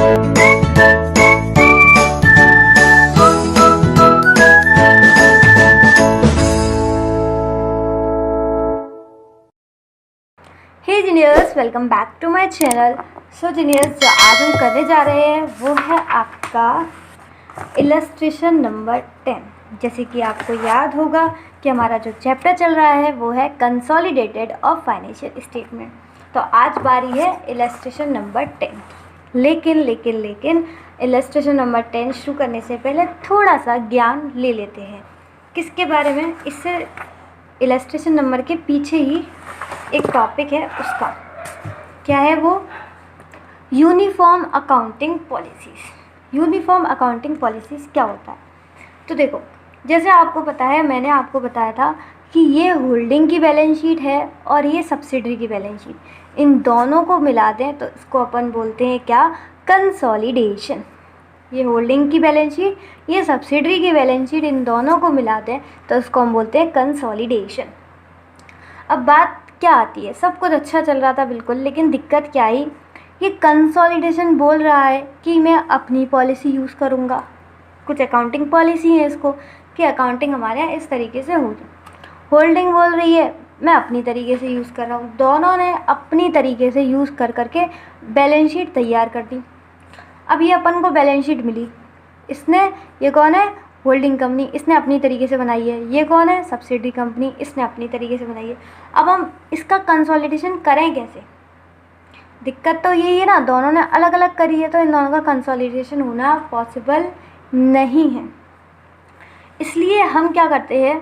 Hey geniuses, welcome back to my channel. So geniuses, जो आज हम करने जा रहे हैं वो है आपका इलस्ट्रेशन नंबर 10। जैसे कि आपको याद होगा कि हमारा जो चैप्टर चल रहा है वो है कंसोलिडेटेड ऑफ फाइनेंशियल स्टेटमेंट। तो आज बारी है इलस्ट्रेशन नंबर 10। लेकिन इलस्ट्रेशन नंबर 10 शुरू करने से पहले थोड़ा सा ज्ञान ले लेते हैं। किसके बारे में? इससे इलस्ट्रेशन नंबर के पीछे ही एक टॉपिक है, उसका क्या है वो? Uniform accounting policies. Uniform accounting policies क्या होता है? तो देखो, जैसे आपको पता है, मैंने आपको बताया था कि ये होल्डिंग की बैलेंस शीट है और ये सब्सिडरी की बैलेंस शीट। इन दोनों को मिला दें तो इसको अपन बोलते हैं क्या? कंसोलिडेशन। ये होल्डिंग की बैलेंस शीट, ये सब्सिडरी की बैलेंस शीट, इन दोनों को मिला दें तो इसको हम बोलते हैं कंसोलिडेशन। अब बात क्या आती है? सब कुछ अच्छा चल रहा था बिल्कुल, लेकिन दिक्कत क्या आई? ये कंसोलिडेशन बोल रहा है कि मैं अपनी पॉलिसी यूज़ करूँगा। कुछ अकाउंटिंग पॉलिसी है इसको कि अकाउंटिंग हमारे यहाँ इस तरीके से हो जाए। होल्डिंग बोल रही है मैं अपनी तरीके से यूज़ कर रहा हूँ। दोनों ने अपनी तरीके से यूज़ कर करके बैलेंस शीट तैयार कर दी। अब ये अपन को बैलेंस शीट मिली, इसने, ये कौन है? होल्डिंग कंपनी, इसने अपनी तरीके से बनाई है। ये कौन है? सब्सिडरी कंपनी, इसने अपनी तरीके से बनाई है। अब हम इसका कंसोलिडेशन करें कैसे? दिक्कत तो यही है ना, दोनों ने अलग अलग करी है तो इन दोनों का कंसोलिडेशन होना पॉसिबल नहीं है। इसलिए हम क्या करते हैं,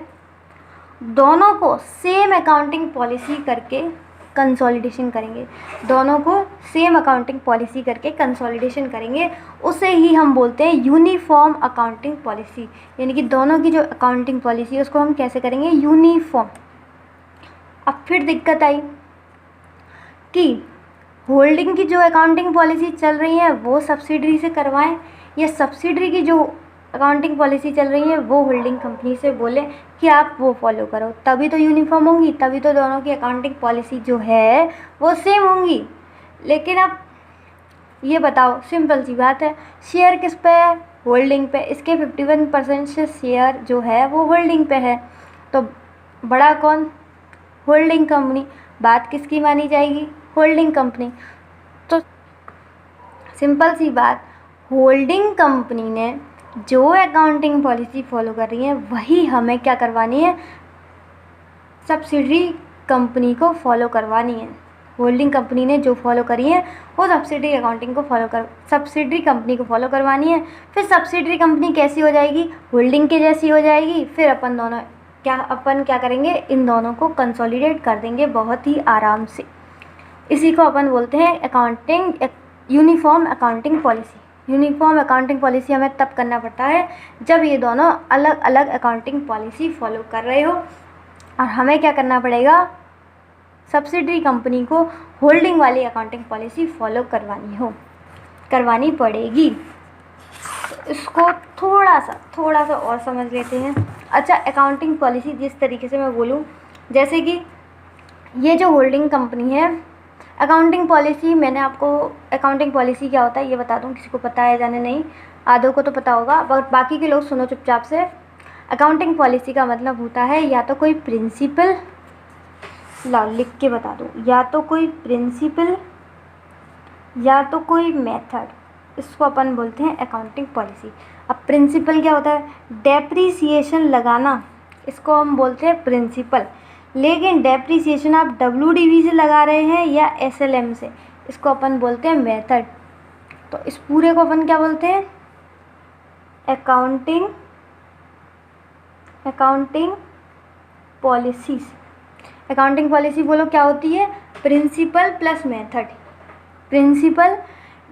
दोनों को सेम अकाउंटिंग पॉलिसी करके कंसोलिडेशन करेंगे। दोनों को सेम अकाउंटिंग पॉलिसी करके कंसोलिडेशन करेंगे, उसे ही हम बोलते हैं यूनिफॉर्म अकाउंटिंग पॉलिसी। यानी कि दोनों की जो अकाउंटिंग पॉलिसी है उसको हम कैसे करेंगे? यूनिफॉर्म। अब फिर दिक्कत आई कि होल्डिंग की जो अकाउंटिंग पॉलिसी चल रही है वो सब्सिडरी से करवाएं, या सब्सिडरी की जो अकाउंटिंग पॉलिसी चल रही है वो होल्डिंग कंपनी से बोले कि आप वो फॉलो करो, तभी तो यूनिफॉर्म होंगी, तभी तो दोनों की अकाउंटिंग पॉलिसी जो है वो सेम होंगी। लेकिन अब ये बताओ, सिंपल सी बात है, शेयर किस पे है? होल्डिंग पे। इसके 51% से शेयर जो है वो होल्डिंग पे है, तो बड़ा कौन? Holding company. बात किसकी मानी जाएगी? Holding company. तो सिंपल सी बात, होल्डिंग कंपनी ने जो अकाउंटिंग पॉलिसी फॉलो कर रही है वही हमें क्या करवानी है? सब्सिडरी कंपनी को फॉलो करवानी है। होल्डिंग कंपनी ने जो फॉलो करी है वो सब्सिडरी अकाउंटिंग को सब्सिडरी कंपनी को फॉलो करवानी है। फिर सब्सिडरी कंपनी कैसी हो जाएगी? होल्डिंग के जैसी हो जाएगी। फिर अपन क्या करेंगे? इन दोनों को कंसोलिडेट कर देंगे बहुत ही आराम से। इसी को अपन बोलते हैं uniform accounting policy. Uniform accounting policy हमें तब करना पड़ता है जब ये दोनों अलग अलग अकाउंटिंग पॉलिसी फॉलो कर रहे हो, और हमें क्या करना पड़ेगा? सब्सिडरी कंपनी को होल्डिंग वाली अकाउंटिंग पॉलिसी फॉलो करवानी पड़ेगी। तो इसको थोड़ा सा और समझ लेते हैं। अच्छा, अकाउंटिंग पॉलिसी जिस तरीके से मैं बोलूँ, जैसे कि ये जो होल्डिंग कंपनी है, अकाउंटिंग पॉलिसी, मैंने आपको अकाउंटिंग पॉलिसी क्या होता है ये बता दूं, किसी को पता है जाने नहीं, आधों को तो पता होगा, बट बाकी के लोग सुनो चुपचाप से। अकाउंटिंग पॉलिसी का मतलब होता है या तो कोई प्रिंसिपल, लिख के बता दूं, या तो कोई प्रिंसिपल या तो कोई मेथड, इसको अपन बोलते हैं अकाउंटिंग पॉलिसी। अब प्रिंसिपल क्या होता है? डेप्रीसिएशन लगाना, इसको हम बोलते हैं प्रिंसिपल। लेकिन डेप्रीसिएशन आप WDV से लगा रहे हैं या SLM से, इसको अपन बोलते हैं मेथड। तो इस पूरे को अपन क्या बोलते हैं? Accounting policies. अकाउंटिंग पॉलिसी बोलो क्या होती है? Principal plus method. प्रिंसिपल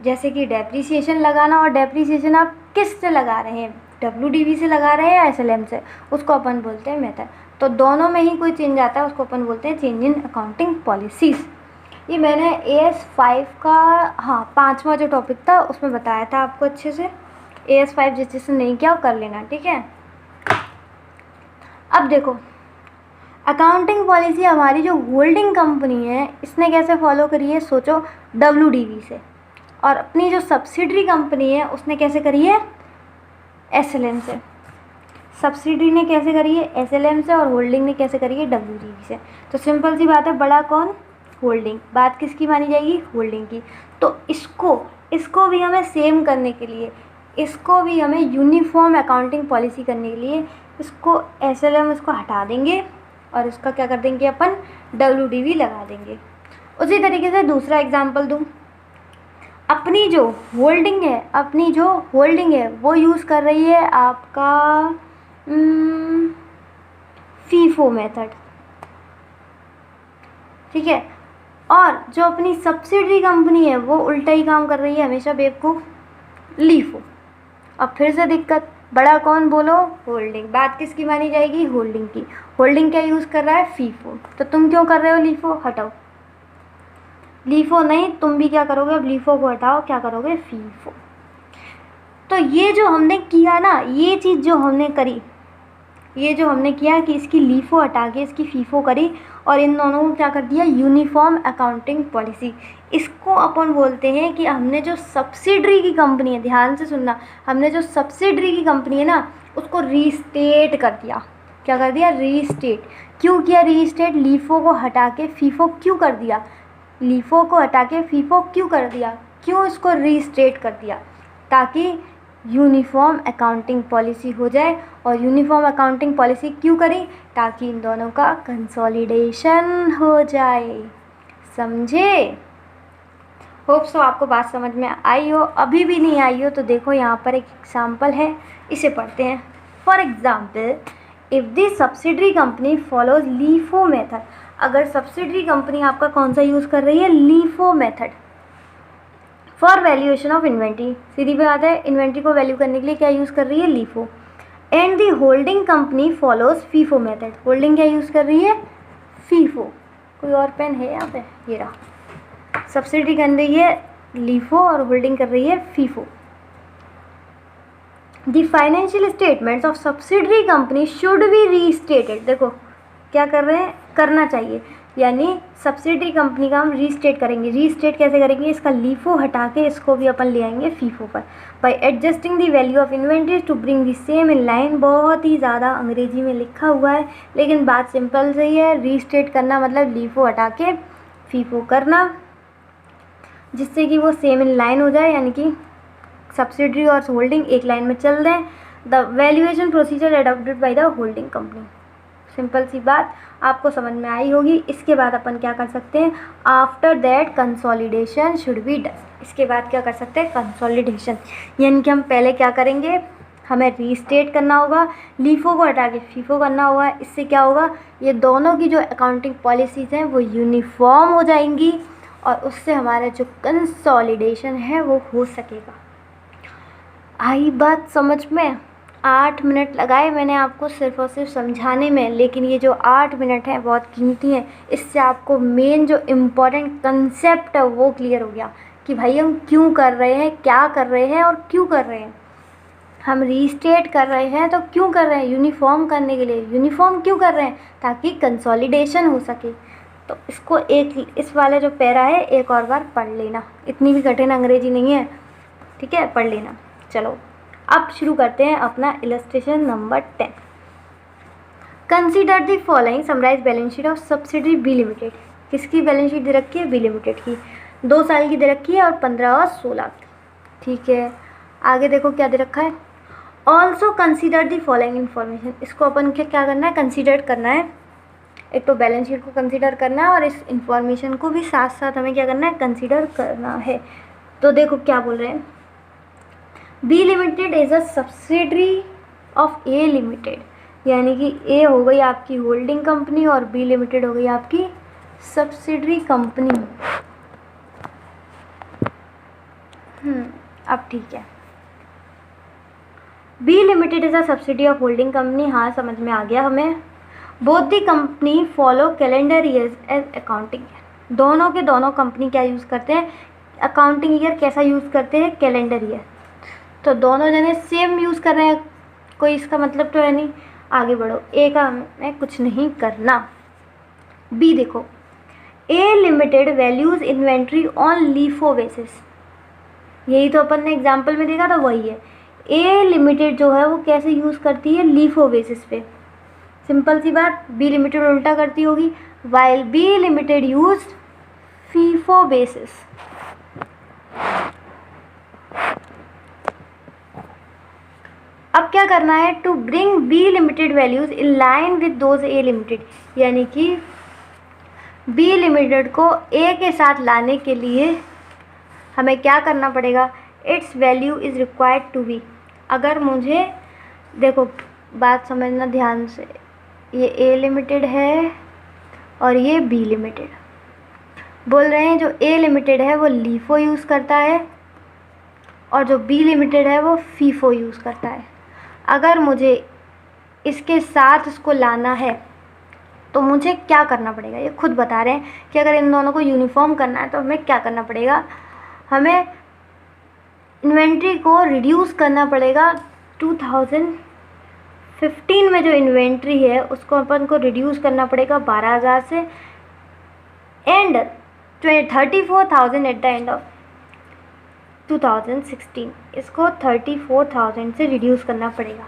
जैसे कि डेप्रीसिएशन लगाना, और डेप्रीसिएशन आप किस से लगा रहे हैं? WDV से लगा रहे हैं या SLM से, उसको अपन बोलते हैं मेथड। तो दोनों में ही कोई चेंज आता है, उसको अपन बोलते हैं चेंज इन अकाउंटिंग पॉलिसीज़। ये मैंने AS5 का 5वां जो टॉपिक था उसमें बताया था आपको अच्छे से। AS5 जिसने नहीं किया वो कर लेना, ठीक है। अब देखो, अकाउंटिंग पॉलिसी हमारी जो होल्डिंग कंपनी है इसने कैसे फॉलो करी है? सोचो, WDV से। और अपनी जो सब्सिडरी कंपनी है उसने कैसे करी है, SLM से। सब्सिडरी ने कैसे करी है, SLM से, और होल्डिंग ने कैसे करी है, WDV से। तो सिंपल सी बात है, बड़ा कौन, होल्डिंग। बात किसकी मानी जाएगी, होल्डिंग की। तो इसको भी हमें सेम करने के लिए, इसको भी हमें यूनिफॉर्म अकाउंटिंग पॉलिसी करने के लिए इसको SLM इसको हटा देंगे और इसका क्या कर देंगे अपन, WDV लगा देंगे। उसी तरीके से दूसरा एग्जांपल दूं, अपनी जो होल्डिंग है वो यूज़ कर रही है आपका फीफो मेथड, ठीक है। और जो अपनी सब्सिडरी कंपनी है वो उल्टा ही काम कर रही है हमेशा, बेवकूफ़, लीफो। अब फिर से दिक्कत, बड़ा कौन बोलो, होल्डिंग। बात किसकी मानी जाएगी, होल्डिंग की। होल्डिंग क्या यूज़ कर रहा है, फीफो। तो तुम क्यों कर रहे हो लीफो, हटाओ। लीफो नहीं, तुम भी क्या करोगे, अब लीफो को हटाओ, क्या करोगे, फीफो। तो ये जो हमने किया ना, ये चीज़ जो हमने करी, ये जो हमने किया कि इसकी लीफो हटा के इसकी फीफो करी और इन दोनों को क्या कर दिया, यूनिफॉर्म अकाउंटिंग पॉलिसी। इसको अपन बोलते हैं कि हमने जो सब्सिडरी की कंपनी है, ध्यान से सुनना, हमने जो सब्सिडरी की कंपनी है ना उसको रीस्टेट कर दिया। क्या कर दिया, रीस्टेट। क्यों किया रीस्टेट, लीफो को हटा के फीफो क्यों कर दिया, लीफो को हटा के फीफो क्यों कर दिया, क्यों इसको रीस्टेट कर दिया, ताकि यूनिफॉर्म अकाउंटिंग पॉलिसी हो जाए। और यूनिफॉर्म अकाउंटिंग पॉलिसी क्यों करी, ताकि इन दोनों का कंसोलिडेशन हो जाए, समझे। होप सो आपको बात समझ में आई हो। अभी भी नहीं आई हो तो देखो यहाँ पर एक एग्जाम्पल है, इसे पढ़ते हैं। For example, if the subsidiary company follows LIFO method, अगर सब्सिडरी कंपनी आपका कौन सा यूज़ कर रही है, LIFO method, for valuation of inventory, सीधी बात है, इन्वेंट्री को वैल्यू करने के लिए क्या यूज़ कर रही है, LIFO. And the holding company follows FIFO method, holding क्या यूज़ कर रही है, फीफो। कोई और पेन है यहाँ पे, ये रहा। सब्सिडी कर रही है लीफो और होल्डिंग कर रही है FIFO. The financial statements of subsidiary company should be restated, देखो क्या कर रहे हैं, करना चाहिए, यानी सब्सिडरी कंपनी का हम रीस्टेट करेंगे। रीस्टेट कैसे करेंगे, इसका लीफो हटा के इसको भी अपन ले आएंगे फीफो पर। By adjusting the value of inventories to bring the same in line, बहुत ही ज़्यादा अंग्रेजी में लिखा हुआ है लेकिन बात सिंपल सही है। रीस्टेट करना मतलब लीफो हटा के फीफो करना, जिससे कि वो सेम इन लाइन हो जाए, यानी कि सब्सिडरी और होल्डिंग एक लाइन में चल रहे हैं। The valuation procedure adopted by the holding company, simple सी बात आपको समझ में आई होगी। इसके बाद अपन क्या कर सकते हैं, after that consolidation should be done, इसके बाद क्या कर सकते हैं, कंसोलिडेशन, यानी कि हम पहले क्या करेंगे, हमें रीस्टेट करना होगा, लीफो को हटा के फीफो करना होगा। इससे क्या होगा, ये दोनों की जो अकाउंटिंग पॉलिसीज़ हैं वो यूनिफॉर्म हो जाएंगी और उससे हमारा जो कंसोलिडेशन है वो हो सकेगा। आई बात समझ में। 8 मिनट लगाए मैंने आपको सिर्फ और सिर्फ समझाने में, लेकिन ये जो 8 मिनट हैं बहुत कीमती हैं। इससे आपको मेन जो इम्पोर्टेंट कंसेप्ट है वो क्लियर हो गया कि भाई हम क्यों कर रहे हैं, क्या कर रहे हैं और क्यों कर रहे हैं। हम रीस्टेट कर रहे हैं तो क्यों कर रहे हैं, यूनिफॉर्म करने के लिए। यूनिफॉर्म क्यों कर रहे हैं, ताकि कंसोलिडेशन हो सके। तो इसको इस वाले जो पैरा है एक और बार पढ़ लेना, इतनी भी कठिन अंग्रेजी नहीं है, ठीक है, पढ़ लेना। चलो अब शुरू करते हैं अपना illustration number 10। Consider the following summarise balance sheet of subsidiary B limited. किसकी बैलेंस शीट दे रखी है, बी लिमिटेड की। 2 साल की दे रखी है और 15 और 16 की, ठीक है। आगे देखो क्या दे रखा है, also consider the following information. इसको अपन क्या करना है, कंसीडर करना है। एक तो बैलेंस शीट को कंसीडर करना है और इस इंफॉर्मेशन को भी साथ साथ हमें क्या करना है, कंसीडर करना है। तो देखो क्या बोल रहे हैं, B limited is a subsidiary of A limited, यानी कि ए हो गई आपकी होल्डिंग कंपनी और बी लिमिटेड हो गई आपकी सब्सिडरी कंपनी। अब ठीक है, B limited is a subsidy of holding company, हाँ समझ में आ गया हमें। Both the company follow calendar years as accounting year. दोनों के दोनों कंपनी क्या यूज़ करते हैं, अकाउंटिंग ईयर कैसा यूज़ करते हैं, कैलेंडर ईयर। तो दोनों जने सेम यूज़ कर रहे हैं, कोई इसका मतलब तो है नहीं। आगे बढ़ो, ए का हमें कुछ नहीं करना। बी देखो, A limited values inventory on LIFO basis. यही तो अपन ने एग्जाम्पल में देखा था, वही है। ए लिमिटेड जो है वो कैसे यूज़ करती है, लीफो बेसिस पे। सिंपल सी बात, बी लिमिटेड उल्टा करती होगी, while B limited use FIFO basis. अब क्या करना है, to bring B limited values in line with those A limited, यानी कि बी लिमिटेड को ए के साथ लाने के लिए हमें क्या करना पड़ेगा, its value is required to be. अगर मुझे, देखो बात समझना ध्यान से, ये ए लिमिटेड है और ये बी लिमिटेड। बोल रहे हैं जो ए लिमिटेड है वो लीफो यूज़ करता है और जो बी लिमिटेड है वो फीफो यूज़ करता है। अगर मुझे इसके साथ इसको लाना है तो मुझे क्या करना पड़ेगा, ये खुद बता रहे हैं कि अगर इन दोनों को यूनिफॉर्म करना है तो हमें क्या करना पड़ेगा, हमें इन्वेंट्री को रिड्यूस करना पड़ेगा। 2015 में जो इन्वेंट्री है उसको अपन को रिड्यूस करना पड़ेगा 12,000 से, and 34,000 at the end of 2016 इसको 34,000 से रिड्यूस करना पड़ेगा।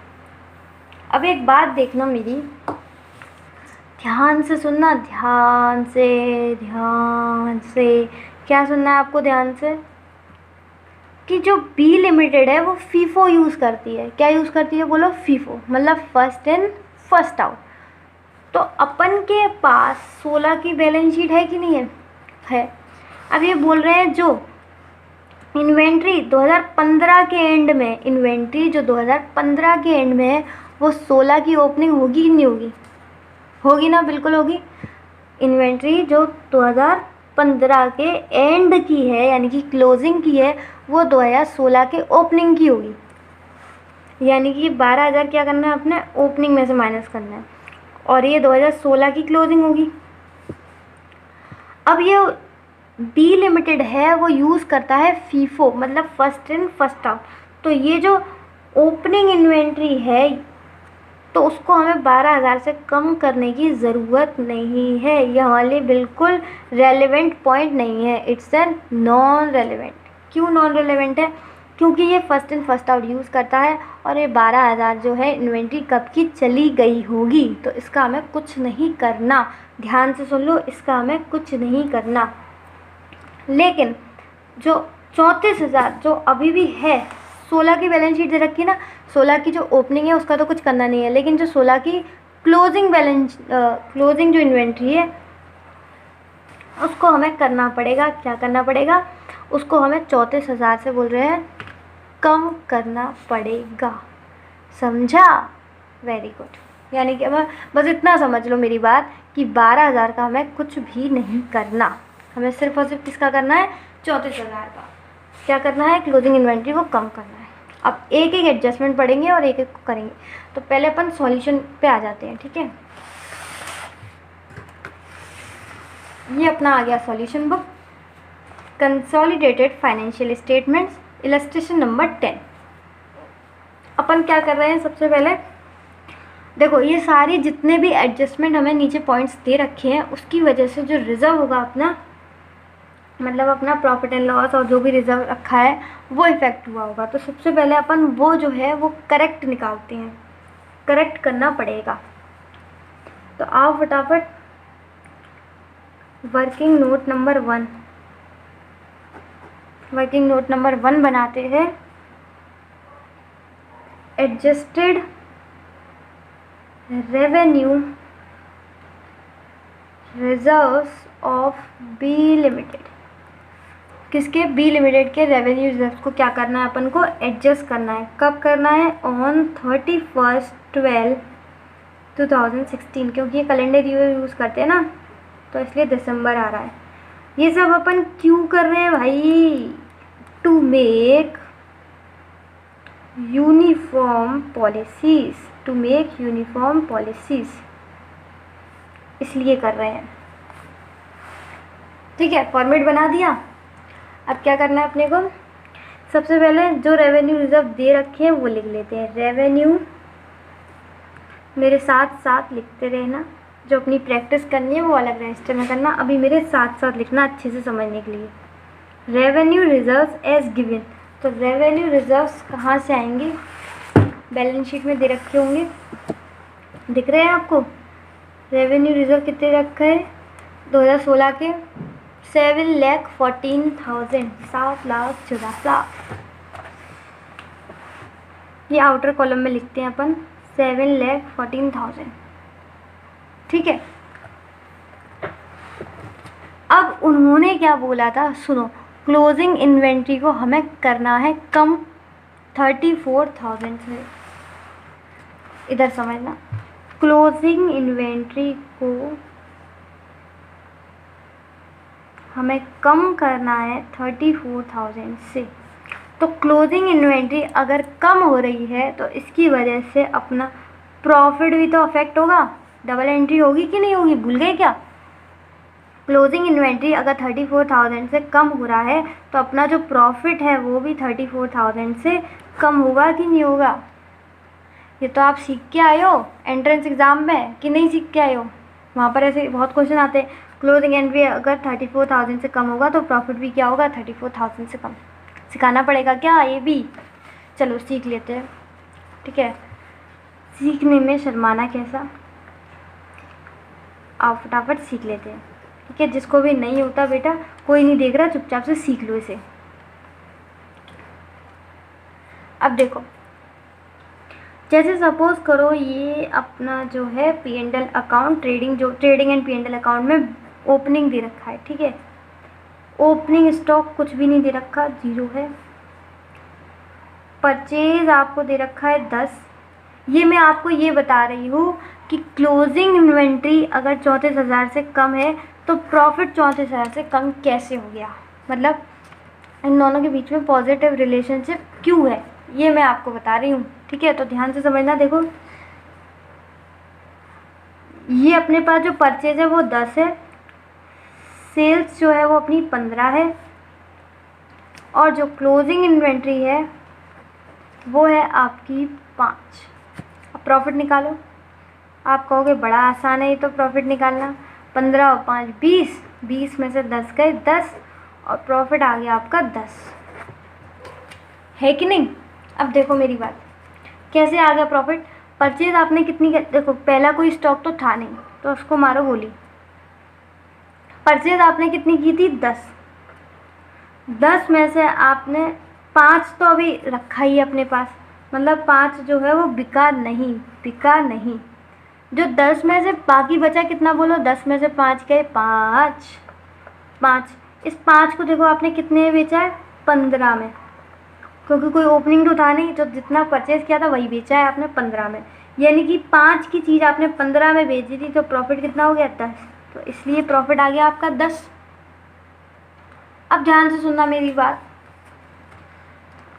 अब एक बात देखना मेरी, ध्यान से सुनना, ध्यान से क्या सुनना है आपको, ध्यान से, कि जो बी लिमिटेड है वो फीफो यूज़ करती है। क्या यूज़ करती है, बोलो फीफो, मतलब फर्स्ट इन फर्स्ट आउट। तो अपन के पास 16 की बैलेंस शीट है कि नहीं है। अब ये बोल रहे हैं जो इन्वेंट्री 2015 के एंड में, इन्वेंट्री जो 2015 के एंड में है वो 16 की ओपनिंग होगी कि नहीं होगी, होगी ना, बिल्कुल होगी। इन्वेंट्री जो 2015 के एंड की है यानी कि क्लोजिंग की है वो 2016 के ओपनिंग की होगी, यानी कि 12,000 क्या करना है अपने ओपनिंग में से माइनस करना है, और ये 2016 की क्लोजिंग होगी। अब ये बी लिमिटेड है वो यूज़ करता है फीफो, मतलब फर्स्ट इन फर्स्ट आउट। तो ये जो ओपनिंग इन्वेंट्री है तो उसको हमें 12,000 से कम करने की ज़रूरत नहीं है। ये हमारे लिए बिल्कुल रेलेवेंट पॉइंट नहीं है, इट्स एन नॉन रेलेवेंट। क्यों नॉन रेलेवेंट है, क्योंकि ये first in first out use करता है और ये 12,000 जो है इन्वेंट्री कब की चली गई होगी, तो इसका हमें कुछ नहीं करना। ध्यान से सुन लो, इसका हमें कुछ नहीं करना। लेकिन जो 34,000 जो अभी भी है, 16 की बैलेंस शीट दे रखी है ना, 16 की जो ओपनिंग है उसका तो कुछ करना नहीं है, लेकिन जो 16 की क्लोजिंग जो इन्वेंट्री है उसको हमें करना पड़ेगा। क्या करना पड़ेगा, उसको हमें 34,000 से बोल रहे हैं कम करना पड़ेगा। समझा, वेरी गुड। यानी कि हमें बस इतना समझ लो मेरी बात कि 12,000 का हमें कुछ भी नहीं करना, हमें सिर्फ और सिर्फ किसका करना है, 34,000 का। क्या करना है, क्लोजिंग इन्वेंट्री को कम करना है। अब एक एक एडजस्टमेंट पढ़ेंगे और एक एक को करेंगे। तो पहले अपन सॉल्यूशन पे आ जाते हैं, ठीक है। ये अपना आ गया solution book, consolidated financial statements, illustration number 10। अपन क्या कर रहे हैं, सबसे पहले देखो ये सारी जितने भी एडजस्टमेंट हमें नीचे पॉइंट्स दे रखे हैं उसकी वजह से जो रिजर्व होगा अपना, मतलब अपना प्रॉफिट एंड लॉस और जो भी रिजर्व रखा है वो इफ़ेक्ट हुआ होगा। तो सबसे पहले अपन वो जो है वो करेक्ट निकालते हैं, करेक्ट करना पड़ेगा। तो आओ फटाफट वर्किंग नोट नंबर 1 बनाते हैं। Adjusted revenue reserves of B limited, किसके, बी लिमिटेड के रेवेन्यू रिजर्व्स को क्या करना है, अपन को एडजस्ट करना है। कब करना है, ऑन 31/12/2016, क्योंकि ये कैलेंडर ईयर यूज़ करते हैं ना तो इसलिए दिसंबर आ रहा है। ये सब अपन क्यों कर रहे हैं भाई, टू मेक यूनिफॉर्म पॉलिसीज, इसलिए कर रहे हैं, ठीक है। फॉर्मेट बना दिया। अब क्या करना है अपने को, सबसे पहले जो रेवेन्यू रिजर्व दे रखे हैं वो लिख लेते हैं। रेवेन्यू, मेरे साथ साथ लिखते रहना, जो अपनी प्रैक्टिस करनी है वो अलग रजिस्टर में करना, अभी मेरे साथ साथ लिखना अच्छे से समझने के लिए। रेवेन्यू रिजर्व्स एज गिवन, तो रेवेन्यू रिजर्व्स कहाँ से आएंगे? बैलेंस शीट में दे रखे होंगे, दिख रहे हैं आपको। रेवेन्यू रिजर्व कितने रखे हैं 2016 के? 7,14,000, 7,14,000। ये आउटर कॉलम में लिखते हैं अपन 7,14,000, ठीक है। अब उन्होंने क्या बोला था, सुनो। क्लोजिंग इन्वेंट्री को हमें करना है कम 34,000 से। इधर समझना, क्लोजिंग इन्वेंट्री को हमें कम करना है 34,000 से। तो क्लोजिंग इन्वेंट्री अगर कम हो रही है तो इसकी वजह से अपना प्रॉफिट भी तो अफेक्ट होगा, डबल एंट्री होगी कि नहीं होगी, भूल गए क्या? क्लोजिंग इन्वेंट्री अगर 34,000 से कम हो रहा है तो अपना जो प्रॉफिट है वो भी 34,000 से कम होगा कि नहीं होगा? ये तो आप सीख के आए हो एंट्रेंस एग्ज़ाम में कि नहीं सीख के आए हो? वहाँ पर ऐसे बहुत क्वेश्चन आते हैं। क्लोजिंग इन्वेंट्री अगर 34,000 से कम होगा तो प्रॉफिट भी क्या होगा? 34,000 से कम। सिखाना पड़ेगा क्या ये भी? चलो सीख लेते हैं, ठीक है। सीखने में शर्माना कैसा, आप फटाफट सीख लेते हैं, ठीक है। जिसको भी नहीं होता बेटा, कोई नहीं देख रहा, चुपचाप से सीख लो इसे। अब देखो, जैसे सपोज करो ये अपना जो है P&L account, trading and P&L account में ओपनिंग दे रखा है, ठीक है। ओपनिंग स्टॉक कुछ भी नहीं दे रखा, 0 है। परचेज आपको दे रखा है 10। ये मैं आपको ये बता रही हूँ कि क्लोजिंग इन्वेंट्री अगर 34,000 से कम है तो प्रॉफिट 34,000 से कम कैसे हो गया, मतलब इन दोनों के बीच में पॉजिटिव रिलेशनशिप क्यों है, ये मैं आपको बता रही हूँ, ठीक है। तो ध्यान से समझना। देखो, ये अपने पास जो परचेज है वो 10 है, सेल्स जो है वो अपनी 15 है, और जो क्लोजिंग इन्वेंट्री है वो है आपकी 5। अब प्रॉफिट निकालो। आप कहोगे बड़ा आसान है ये तो प्रॉफिट निकालना, 15 और 5 20, 20 में से 10 गए 10, और प्रॉफिट आ गया आपका 10, है कि नहीं? अब देखो मेरी बात, कैसे आ गया प्रॉफिट? परचेज आपने कितनी, देखो पहला कोई स्टॉक तो था नहीं तो उसको मारो गोली। परचेज आपने कितनी की थी? 10। 10 में से आपने 5 तो अभी रखा ही अपने पास, मतलब 5 जो है वो बिका नहीं। जो 10 में से बाकी बचा कितना बोलो? 10 में से 5 गए 5। इस 5 को देखो आपने कितने में बेचा है? 15 में, क्योंकि कोई ओपनिंग तो था नहीं, तो जितना परचेज किया था वही बेचा है आपने 15 में। यानी कि 5 की चीज़ आपने 15 में बेची थी, तो प्रॉफिट कितना हो गया? 10। तो इसलिए प्रॉफिट आ गया आपका 10। अब ध्यान से सुनना मेरी बात।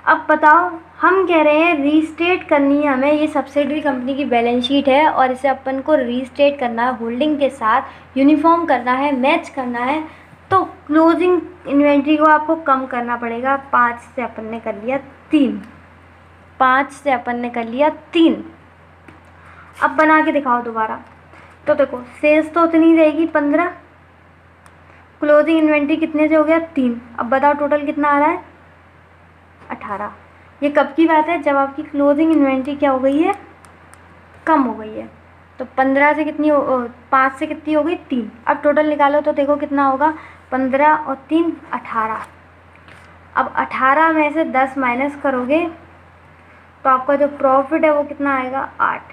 अब बताओ, हम कह रहे हैं रीस्टेट करनी है हमें, ये सब्सिडरी कंपनी की बैलेंस शीट है और इसे अपन को रीस्टेट करना है, होल्डिंग के साथ यूनिफॉर्म करना है, मैच करना है। तो क्लोजिंग इन्वेंट्री को आपको कम करना पड़ेगा। 5 से अपन ने कर लिया 3, 5 से अपन ने कर लिया 3। अब बना के दिखाओ दोबारा। तो देखो, सेल्स तो उतनी रहेगी 15, क्लोजिंग इन्वेंट्री कितने से हो गया? 3। अब बताओ टोटल कितना आ रहा है? 18। ये कब की बात है? जब आपकी क्लोजिंग इन्वेंट्री क्या हो गई है? कम हो गई है। तो 15 से कितनी 5 से कितनी हो गई? 3। अब टोटल निकालो तो देखो कितना होगा? 15 और 3 18। अब 18 में से 10 माइनस करोगे तो आपका जो प्रॉफिट है वो कितना आएगा? 8।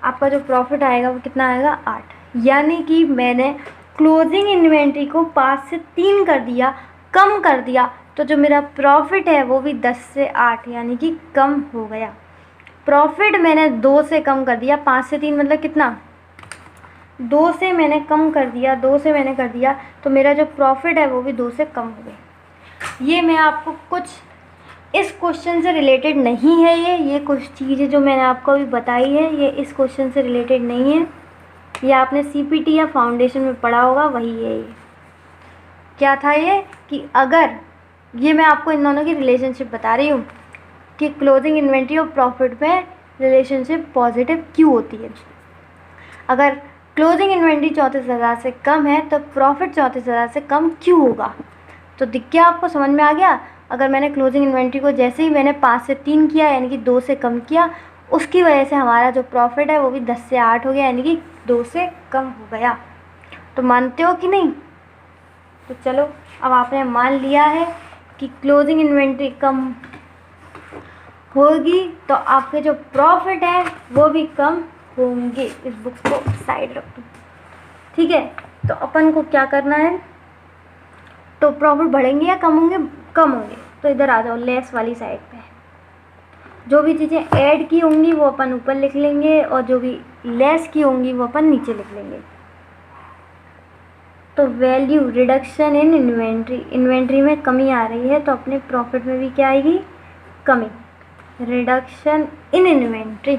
आपका जो प्रॉफिट आएगा वो कितना आएगा? 8। यानी कि मैंने क्लोजिंग इन्वेंट्री को 5 से 3 कर दिया, कम कर दिया, तो जो मेरा प्रॉफिट है वो भी 10 से 8 यानी कि कम हो गया। प्रॉफिट मैंने 2 से कम कर दिया, 5 से 3 मतलब कितना? 2 से मैंने कम कर दिया, 2 से मैंने कर दिया, तो मेरा जो प्रॉफिट है वो भी 2 से कम हो गया। ये मैं आपको कुछ इस क्वेश्चन से रिलेटेड नहीं है, ये कुछ चीज़ें जो मैंने आपको अभी बताई है ये इस क्वेश्चन से रिलेटेड नहीं है। ये आपने CPT या फाउंडेशन में पढ़ा होगा, वही है ये। क्या था ये? कि अगर ये मैं आपको इन दोनों की रिलेशनशिप बता रही हूँ कि क्लोजिंग इन्वेंट्री और प्रॉफिट में रिलेशनशिप पॉजिटिव क्यों होती है। अगर क्लोजिंग इन्वेंट्री 34,000 से कम है तो प्रॉफिट 34,000 से कम क्यों होगा? तो दिख गया आपको, समझ में आ गया। अगर मैंने क्लोजिंग इन्वेंट्री को जैसे ही मैंने 5 से 3 किया यानी कि 2 से कम किया, उसकी वजह से हमारा जो प्रॉफिट है वो भी 10 से 8 हो गया, यानी कि 2 से कम हो गया। तो मानते हो कि नहीं? तो चलो, अब आपने मान लिया है कि क्लोजिंग इन्वेंट्री कम होगी तो आपके जो प्रॉफिट है वो भी कम होंगे। इस बुक को साइड रख दो, ठीक है। तो अपन को क्या करना है, तो प्रॉफिट बढ़ेंगे या कम होंगे? कम होंगे। तो इधर आ जाओ लेस वाली साइड पे। जो भी चीज़ें ऐड की होंगी वो अपन ऊपर लिख लेंगे और जो भी लेस की होंगी वो अपन नीचे लिख लेंगे। तो value reduction in inventory, inventory में कमी आ रही है तो अपने प्रॉफिट में भी क्या आएगी? कमी। रिडक्शन इन इन्वेंट्री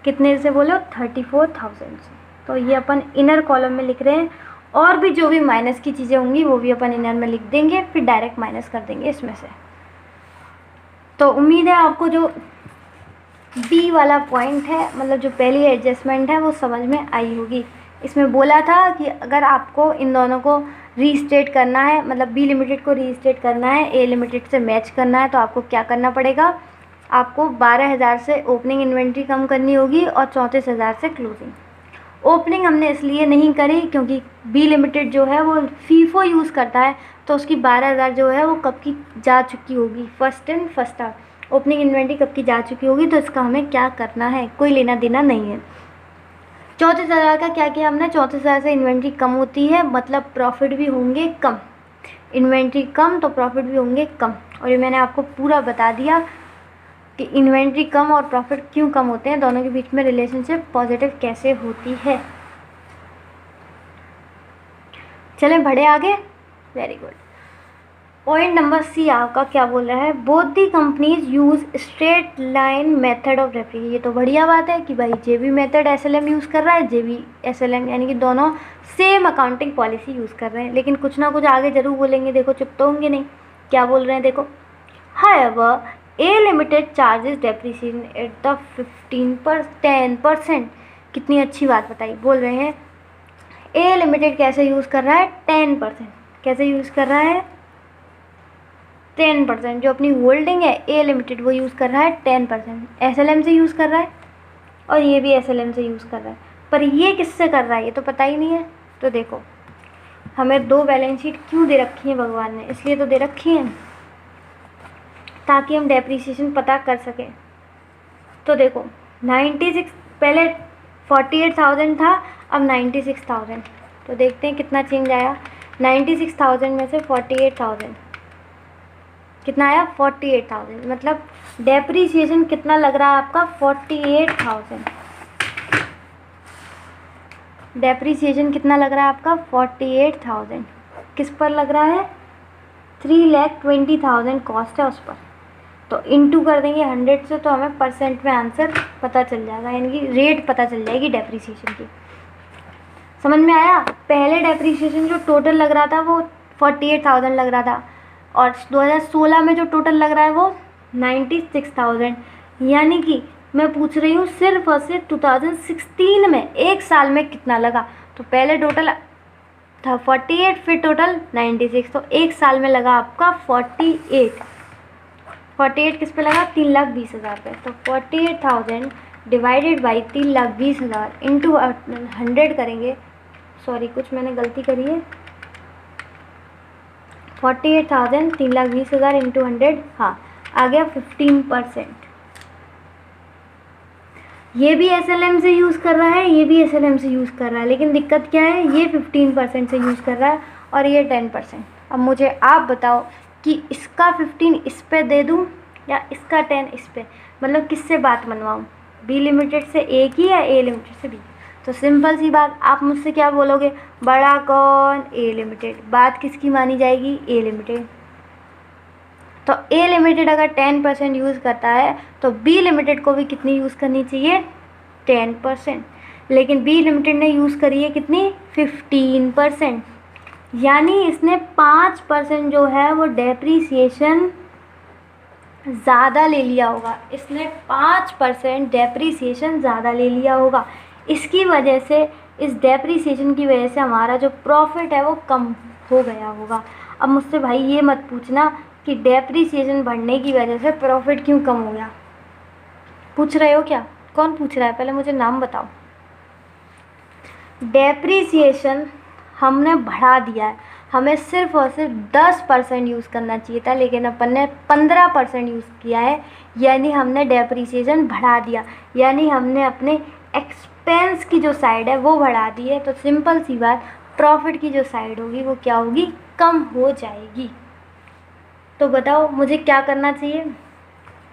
कितने से बोलो? 34,000 से। तो ये अपन इनर कॉलम में लिख रहे हैं, और भी जो भी माइनस की चीज़ें होंगी वो भी अपन इनर में लिख देंगे, फिर डायरेक्ट माइनस कर देंगे इसमें से। तो उम्मीद है आपको जो बी वाला पॉइंट है, मतलब जो पहली एडजस्टमेंट है, वो समझ में आई होगी। इसमें बोला था कि अगर आपको इन दोनों को रीस्टेट करना है, मतलब बी लिमिटेड को रीस्टेट करना है, ए लिमिटेड से मैच करना है, तो आपको क्या करना पड़ेगा? आपको 12,000 से ओपनिंग इन्वेंट्री कम करनी होगी और 34,000 से क्लोजिंग। ओपनिंग हमने इसलिए नहीं करी क्योंकि बी लिमिटेड जो है वो फीफो यूज़ करता है, तो उसकी 12,000 जो है वो कब की जा चुकी होगी, first in first out. Opening inventory कब की जा चुकी होगी, तो इसका हमें क्या करना है, कोई लेना देना नहीं है। 34,000 का क्या किया हमने? 34,000 से इन्वेंट्री कम होती है, मतलब प्रॉफिट भी होंगे कम। इन्वेंट्री कम तो प्रॉफिट भी होंगे कम। और ये मैंने आपको पूरा बता दिया कि इन्वेंट्री कम और प्रॉफिट क्यों कम होते हैं, दोनों के बीच में रिलेशनशिप पॉजिटिव कैसे होती है। चलें बढ़े आगे। Very good. Point number C आपका क्या बोल रहा है? Both the companies use straight line method of depreciation. ये तो बढ़िया बात है कि भाई जेबी मेथड एसएलएम यूज़ कर रहा है, जेबी एसएलएम, यानी कि दोनों सेम अकाउंटिंग पॉलिसी यूज़ कर रहे हैं। लेकिन कुछ ना कुछ आगे जरूर बोलेंगे, देखो चुप तो होंगे नहीं। क्या बोल रहे हैं देखो? However A limited charges depreciation at the 10%। कितनी अच्छी बात बताई। बोल रहे हैं ए लिमिटेड कैसे यूज़ कर रहा है? 10%। कैसे यूज़ कर रहा है? 10%। जो अपनी होल्डिंग है ए लिमिटेड वो यूज़ कर रहा है 10%। एसएलएम से यूज़ कर रहा है और ये भी एसएलएम से यूज़ कर रहा है, पर ये किससे कर रहा है ये तो पता ही नहीं है। तो देखो, हमें 2 बैलेंस शीट क्यों दे रखी है भगवान ने? इसलिए तो दे रखी है ताकि हम डेप्रिसिएशन पता कर सकें। तो देखो 96, पहले 48,000 था, अब 96,000। तो देखते हैं कितना चेंज आया। 96,000 में से 48,000 कितना आया? 48,000। मतलब डेप्रिसिएशन कितना लग रहा है आपका? 48,000। डेप्रिसिएशन कितना लग रहा है आपका? 48,000। किस पर लग रहा है? 3,20,000 कॉस्ट है उस पर। तो इनटू कर देंगे 100 से, तो हमें परसेंट में आंसर पता चल जाएगा, यानी कि रेट पता चल जाएगी डेप्रिसिएशन की। समझ में आया? पहले डेप्रिसिएशन जो टोटल लग रहा था वो 48,000 लग रहा था, और 2016 में जो टोटल लग रहा है वो 96,000। यानी कि मैं पूछ रही हूँ सिर्फ और सिर्फ 2016 में, एक साल में कितना लगा। तो पहले टोटल था 48, फिर टोटल 96, तो एक साल में लगा आपका 48। 48 किस पे लगा? 3,20,000 पे। तो 48,000 डिवाइडेड बाई 3,20,000 इंटू 100 करेंगे। सॉरी, कुछ मैंने गलती करी है। 48,000 3,20,000 इंटू 100, हाँ आ गया 15%। ये भी एसएलएम से यूज़ कर रहा है, ये भी एसएलएम से यूज़ कर रहा है, लेकिन दिक्कत क्या है? ये 15% से यूज़ कर रहा है और ये 10%। अब मुझे आप बताओ कि इसका 15 इस पे दे दूँ या इसका 10 इस पे, मतलब किससे बात मनवाऊँ? बी लिमिटेड से ए की या ए लिमिटेड से बी? तो सिंपल सी बात, आप मुझसे क्या बोलोगे? बड़ा कौन? ए लिमिटेड। बात किसकी मानी जाएगी? ए लिमिटेड। तो ए लिमिटेड अगर 10% यूज़ करता है तो बी लिमिटेड को भी कितनी यूज़ करनी चाहिए? 10%। लेकिन बी लिमिटेड ने यूज़ करी है कितनी? 15%। यानी इसने 5% जो है वो डेप्रीसिएशन ज़्यादा ले लिया होगा। इसने 5% डेप्रीसिएशन ज़्यादा ले लिया होगा। इसकी वजह से, इस डेप्रीसिएशन की वजह से हमारा जो प्रॉफिट है वो कम हो गया होगा। अब मुझसे भाई ये मत पूछना कि डेप्रीसिएशन बढ़ने की वजह से प्रॉफिट क्यों कम हो गया। पूछ रहे हो क्या? कौन पूछ रहा है? पहले मुझे नाम बताओ। डेप्रीसिएशन हमने बढ़ा दिया है, हमें सिर्फ और सिर्फ 10% यूज़ करना चाहिए था, लेकिन अपन ने 15% यूज़ किया है, यानी हमने डेप्रीसिएशन बढ़ा दिया, यानी हमने अपने एक्सपेंस की जो साइड है वो बढ़ा दी है। तो सिंपल सी बात, प्रॉफिट की जो साइड होगी वो क्या होगी? कम हो जाएगी। तो बताओ मुझे क्या करना चाहिए?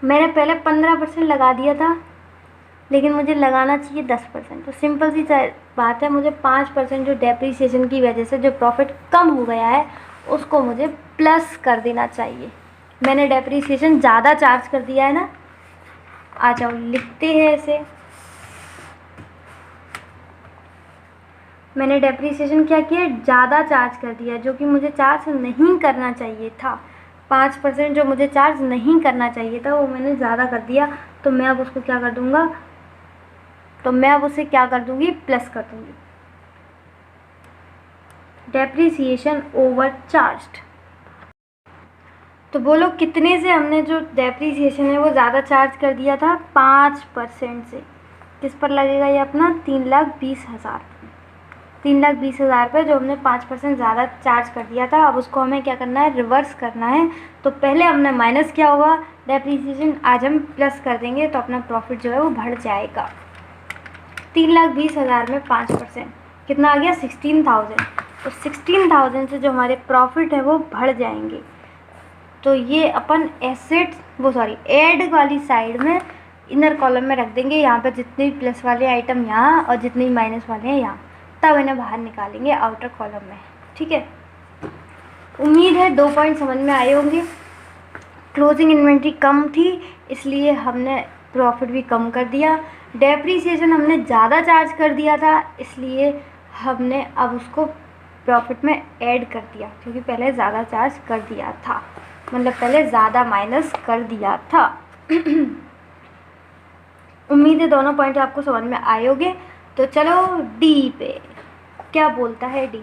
मैंने पहले 15% लगा दिया था, लेकिन मुझे लगाना चाहिए 10%। तो सिंपल सी बात है, मुझे 5% जो डेप्रीसिएशन की वजह से जो प्रॉफिट कम हो गया है उसको मुझे प्लस कर देना चाहिए। मैंने डेप्रीसिएशन ज़्यादा चार्ज कर दिया है ना। आ जाओ लिखते हैं इसे। मैंने डेप्रीसिएशन क्या किया? ज़्यादा चार्ज कर दिया, जो कि मुझे चार्ज नहीं करना चाहिए था। 5% जो मुझे चार्ज नहीं करना चाहिए था वो मैंने ज़्यादा कर दिया। तो मैं अब उसको क्या कर दूँगा? तो मैं अब उसे क्या कर दूँगी? प्लस कर दूँगी। Depreciation over charged. तो बोलो कितने से हमने जो डेप्रीसिएशन है वो ज़्यादा चार्ज कर दिया था? 5% से। किस पर लगेगा ये अपना? 3,20,000। 3,20,000 पे जो हमने 5% ज़्यादा चार्ज कर दिया था, अब उसको हमें क्या करना है? रिवर्स करना है। तो पहले हमने माइनस किया होगा डेप्रीसिएशन, आज हम प्लस कर देंगे, तो अपना प्रॉफिट जो है वो बढ़ जाएगा। 3,20,000 में 5% कितना आ गया? 16,000। तो 16,000 से जो हमारे प्रॉफिट है वो बढ़ जाएंगे। तो ये अपन ऐड वाली साइड में इनर कॉलम में रख देंगे। यहाँ पर जितने प्लस वाले आइटम यहाँ और जितने माइनस वाले हैं यहाँ, तब इन्हें बाहर निकालेंगे आउटर कॉलम में। ठीक है, उम्मीद है 2 पॉइंट समझ में आए होंगे। क्लोजिंग इन्वेंट्री कम थी, इसलिए हमने प्रॉफिट भी कम कर दिया। डेप्रीसिएशन हमने ज़्यादा चार्ज कर दिया था, इसलिए हमने अब उसको प्रॉफिट में ऐड कर दिया, क्योंकि पहले ज़्यादा चार्ज कर दिया था, मतलब पहले ज़्यादा माइनस कर दिया था। उम्मीद है दोनों पॉइंट आपको समझ में आए होंगे। तो चलो डी पे क्या बोलता है। D,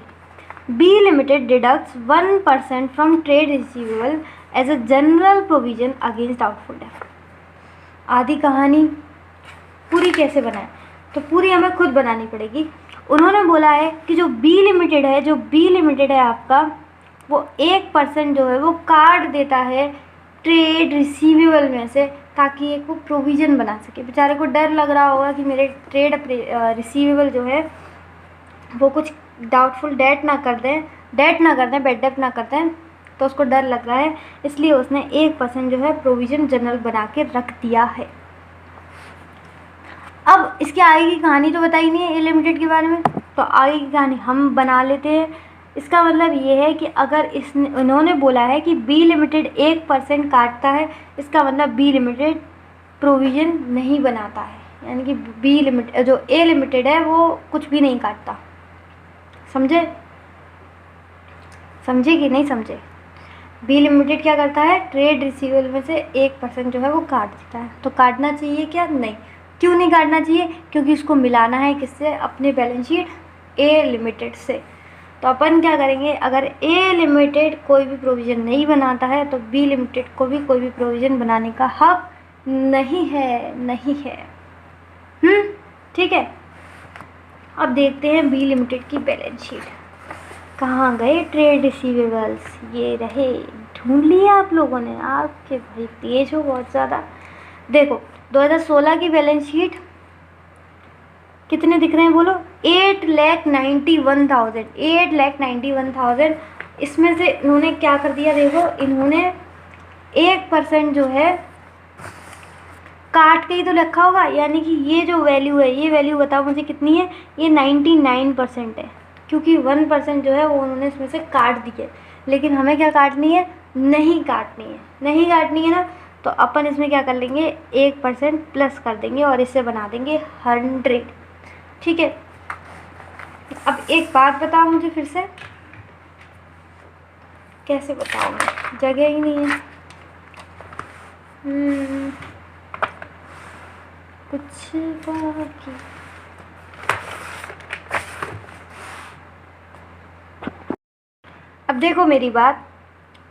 B limited deducts 1% from trade receivable as a general provision against doubtful debt. आधी कहानी पूरी कैसे बनाए? तो पूरी हमें खुद बनानी पड़ेगी। उन्होंने बोला है कि जो बी लिमिटेड है आपका, वो 1% जो है वो काट देता है ट्रेड रिसीवेबल में से, ताकि एक वो प्रोविज़न बना सके। बेचारे को डर लग रहा होगा कि मेरे ट्रेड रिसीवेबल जो है वो कुछ डाउटफुल डेट ना कर दें, बैड डेट ना कर दें, तो उसको डर लग रहा है, इसलिए उसने 1% जो है प्रोविज़न जनरल बना के रख दिया है। अब इसके आगे की कहानी तो बताई नहीं है ए लिमिटेड के बारे में, तो आगे की कहानी हम बना लेते हैं। इसका मतलब ये है कि अगर इन्होंने बोला है कि बी लिमिटेड 1% काटता है, इसका मतलब बी लिमिटेड प्रोविज़न नहीं बनाता है, यानी कि बी लिमिटेड जो ए लिमिटेड है वो कुछ भी नहीं काटता। समझे कि नहीं समझे? बी लिमिटेड क्या करता है? ट्रेड रिसीवेबल में से 1% जो है वो काट देता है। तो काटना चाहिए क्या? नहीं। क्यों नहीं काटना चाहिए? क्योंकि इसको मिलाना है किससे? अपने बैलेंस शीट ए लिमिटेड से। तो अपन क्या करेंगे, अगर ए लिमिटेड कोई भी प्रोविज़न नहीं बनाता है तो बी लिमिटेड को भी कोई भी प्रोविज़न बनाने का हक नहीं है। ठीक है, अब देखते हैं बी लिमिटेड की बैलेंस शीट। कहाँ गए ट्रेड रिसीवेबल्स? ये रहे, ढूंढ लिए आप लोगों ने? आपके भाई तेज हो बहुत ज़्यादा। देखो 2016 की बैलेंस शीट कितने दिख रहे हैं बोलो? 8,91,000। इसमें से इन्होंने क्या कर दिया? देखो, इन्होंने 1% जो है काट के ही तो रखा होगा, यानी कि ये जो वैल्यू है, ये वैल्यू बताओ मुझे कितनी है? ये 99% है, क्योंकि 1% जो है वो उन्होंने इसमें से काट दी है। लेकिन हमें क्या काटनी है? नहीं काटनी है ना। तो अपन इसमें क्या कर लेंगे? 1% प्लस कर देंगे और इसे बना देंगे 100। ठीक है, अब एक बात बताओ मुझे फिर से, कैसे बताऊँ मैं? जगह ही नहीं है। कुछ बाकी। देखो मेरी बात,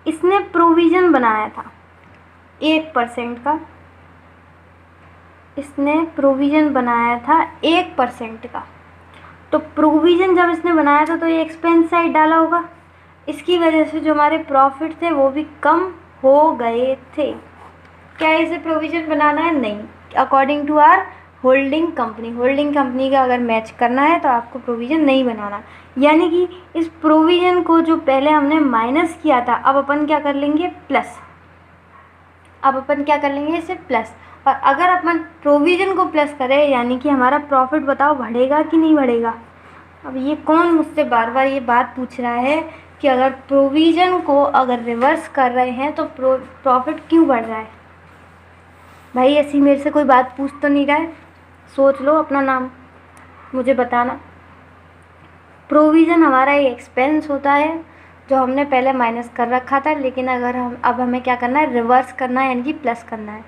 इसने प्रोविज़न बनाया था 1% का, इसने प्रोविज़न बनाया था 1% का। तो प्रोविज़न जब इसने बनाया था तो ये एक्सपेंस साइड डाला होगा, इसकी वजह से जो हमारे प्रॉफिट थे वो भी कम हो गए थे। क्या इसे प्रोविज़न बनाना है? नहीं। According to our holding company का अगर मैच करना है तो आपको प्रोविज़न नहीं बनाना। यानी कि इस प्रोविज़न को जो पहले हमने माइनस किया था, अब अपन क्या कर लेंगे? प्लस। अब अपन क्या कर लेंगे? इसे प्लस। और अगर अपन प्रोविज़न को प्लस करें यानी कि हमारा प्रॉफिट बताओ बढ़ेगा कि नहीं बढ़ेगा? अब ये कौन मुझसे बार बार ये बात पूछ रहा है कि अगर प्रोविज़न को अगर रिवर्स कर रहे हैं तो प्रॉफिट क्यों बढ़ रहा है? भाई ऐसी मेरे से कोई बात पूछ तो नहीं रहा है? सोच लो अपना नाम, मुझे बताना। प्रोविज़न हमारा एक एक्सपेंस होता है जो हमने पहले माइनस कर रखा था, लेकिन अगर अब हमें क्या करना है? रिवर्स करना है, यानी कि प्लस करना है।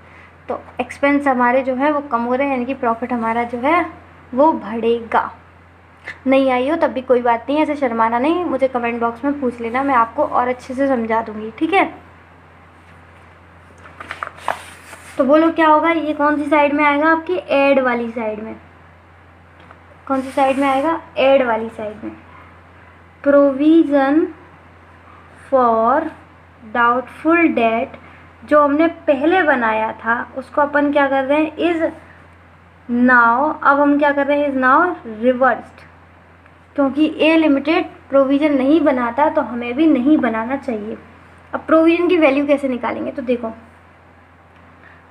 तो एक्सपेंस हमारे जो है वो कम हो रहे हैं, यानी कि प्रॉफिट हमारा जो है वो बढ़ेगा। नहीं आई हो तब भी कोई बात नहीं, ऐसे शर्माना नहीं, मुझे कमेंट बॉक्स में पूछ लेना, मैं आपको और अच्छे से समझा दूँगी, ठीक है? तो बोलो क्या होगा? ये कौन सी साइड में आएगा? आपकी ऐड वाली साइड में। कौन सी साइड में आएगा? ऐड वाली साइड में। प्रोविज़न फॉर डाउटफुल डेट जो हमने पहले बनाया था उसको अपन क्या कर रहे हैं? इज़ नाउ, अब हम क्या कर रहे हैं? इज़ नाउ रिवर्स्ड, क्योंकि ए लिमिटेड प्रोविज़न नहीं बनाता तो हमें भी नहीं बनाना चाहिए। अब प्रोविज़न की वैल्यू कैसे निकालेंगे? तो देखो,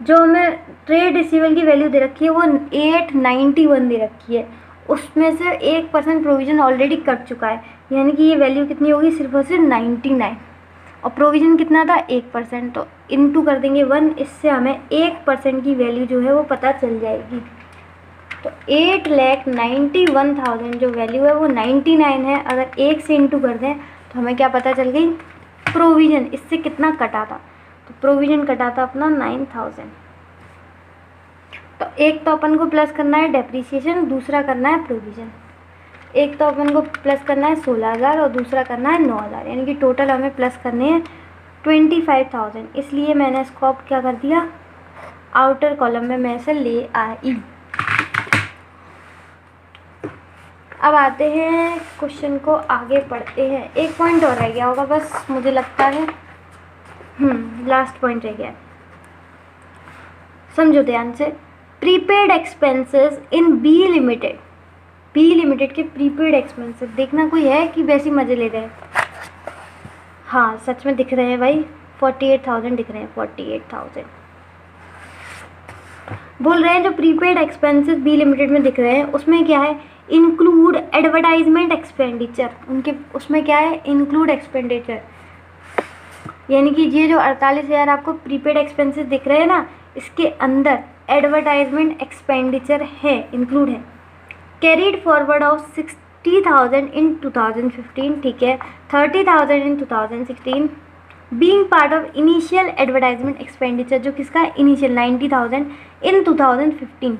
जो हमें ट्रेड रिसीवेबल की वैल्यू दे रखी है वो 891 दे रखी है, उसमें से 1% प्रोविज़न ऑलरेडी कट चुका है, यानी कि ये वैल्यू कितनी होगी? सिर्फ और सिर्फ 99। और प्रोविज़न कितना था? 1%, तो इनटू कर देंगे 1, इससे हमें 1% की वैल्यू जो है वो पता चल जाएगी। तो 8,91,000 जो वैल्यू है वो 99 है। अगर 1 से इंटू कर दें तो हमें क्या पता चल गई? प्रोविज़न इससे कितना कटा था? तो प्रोविज़न कटा था अपना 9,000। तो एक तो अपन को प्लस करना है डेप्रीसिएशन, दूसरा करना है प्रोविज़न। एक तो अपन को प्लस करना है 16,000 और दूसरा करना है 9,000, यानी कि टोटल हमें प्लस करने हैं 25,000। इसलिए मैंने इसको अब क्या कर दिया? आउटर कॉलम में मैं इसे ले आई। अब आते हैं क्वेश्चन को आगे पढ़ते हैं। एक पॉइंट और रह गया होगा बस, मुझे लगता है लास्ट पॉइंट रह गया। समझो ध्यान से। Prepaid expenses in B limited, B limited के प्रीपेड एक्सपेंसेस देखना कोई है कि वैसे ही मज़े ले रहे हैं? हाँ सच में दिख रहे हैं भाई, 48,000 दिख रहे हैं, 48,000 बोल रहे हैं। जो प्रीपेड एक्सपेंसेस बी लिमिटेड में दिख रहे हैं उसमें क्या है? Include advertisement expenditure. उनके उसमें क्या है? इंक्लूड एक्सपेंडिचर, यानी कि ये जो 48,000 आपको प्रीपेड एक्सपेंसेस दिख रहे हैं ना, इसके अंदर एडवर्टाइजमेंट एक्सपेंडिचर है, इंक्लूड है। कैरीड फॉरवर्ड ऑफ 60,000 इन 2015, ठीक है, 30,000 इन 2016, being part of initial advertisement expenditure जो किसका? इनिशियल 90,000 इन 2015।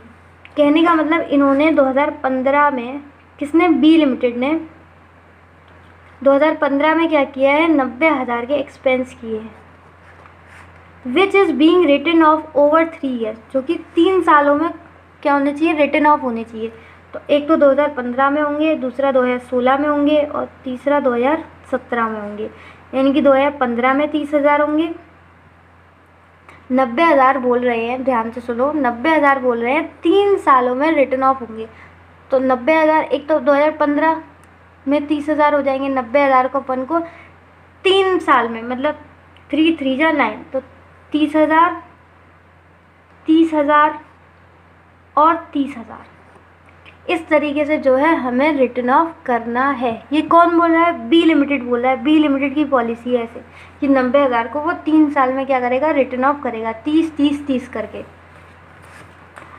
कहने का मतलब इन्होंने 2015 में, किसने? बी लिमिटेड ने 2015 में क्या किया है? 90,000 के एक्सपेंस किए हैं, which is being written off over 3 years, जो कि 3 सालों में क्या होने चाहिए? रिटन ऑफ होने चाहिए। तो एक तो 2015 में होंगे, दूसरा 2016 में होंगे और तीसरा 2017 में होंगे, यानी कि 2015 में 30,000 होंगे। 90,000 बोल रहे हैं, ध्यान से सुनो, 90,000 बोल रहे हैं 3 सालों में रिटर्न ऑफ होंगे। तो 90,000, एक तो 2015 में 30,000 हो जाएंगे, 90,000 को अपन को 3 साल में, मतलब 3 3 जा 9, तो 30,000, 30,000 और 30,000, इस तरीके से जो है हमें रिटर्न ऑफ करना है। ये कौन बोल रहा है? बी लिमिटेड बोल रहा है। बी लिमिटेड की पॉलिसी है ऐसे कि 90,000 को वो 3 साल में क्या करेगा? रिटर्न ऑफ करेगा, 30 30 30 करके।